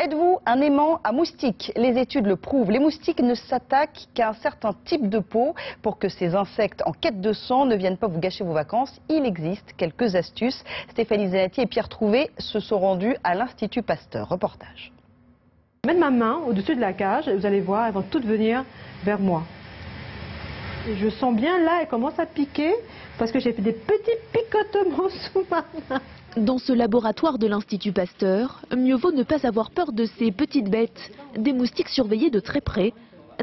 Êtes-vous un aimant à moustiques? Les études le prouvent. Les moustiques ne s'attaquent qu'à un certain type de peau. Pour que ces insectes en quête de sang ne viennent pas vous gâcher vos vacances, il existe quelques astuces. Stéphanie Zanatti et Pierre Trouvé se sont rendus à l'Institut Pasteur. Reportage. Je vais mettre ma main au-dessus de la cage et vous allez voir, elles vont toutes venir vers moi. Et je sens bien là, elles commencent à piquer parce que j'ai fait des petits picotements sous ma main. Dans ce laboratoire de l'Institut Pasteur, mieux vaut ne pas avoir peur de ces petites bêtes, des moustiques surveillés de très près,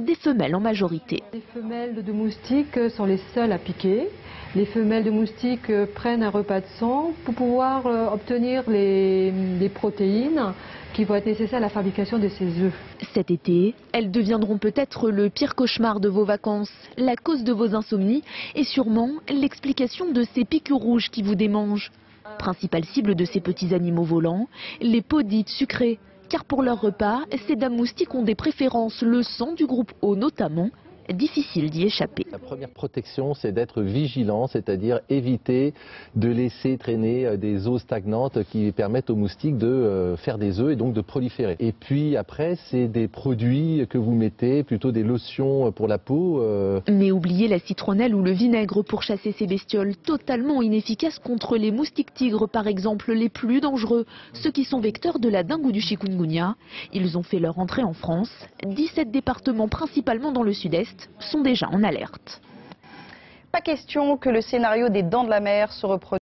des femelles en majorité. Les femelles de moustiques sont les seules à piquer. Les femelles de moustiques prennent un repas de sang pour pouvoir obtenir les protéines qui vont être nécessaires à la fabrication de ces œufs. Cet été, elles deviendront peut-être le pire cauchemar de vos vacances, la cause de vos insomnies et sûrement l'explication de ces piqûres rouges qui vous démangent. Principale cible de ces petits animaux volants, les peaux dites sucrées. Car pour leur repas, ces dames moustiques ont des préférences, le sang du groupe O notamment. Difficile d'y échapper. La première protection, c'est d'être vigilant, c'est-à-dire éviter de laisser traîner des eaux stagnantes qui permettent aux moustiques de faire des œufs et donc de proliférer. Et puis après, c'est des produits que vous mettez, plutôt des lotions pour la peau. Mais oubliez la citronnelle ou le vinaigre pour chasser ces bestioles, totalement inefficaces contre les moustiques tigres par exemple, les plus dangereux, ceux qui sont vecteurs de la dengue ou du chikungunya. Ils ont fait leur entrée en France. 17 départements, principalement dans le sud-est, sont déjà en alerte. Pas question que le scénario des Dents de la Mer se reproduise.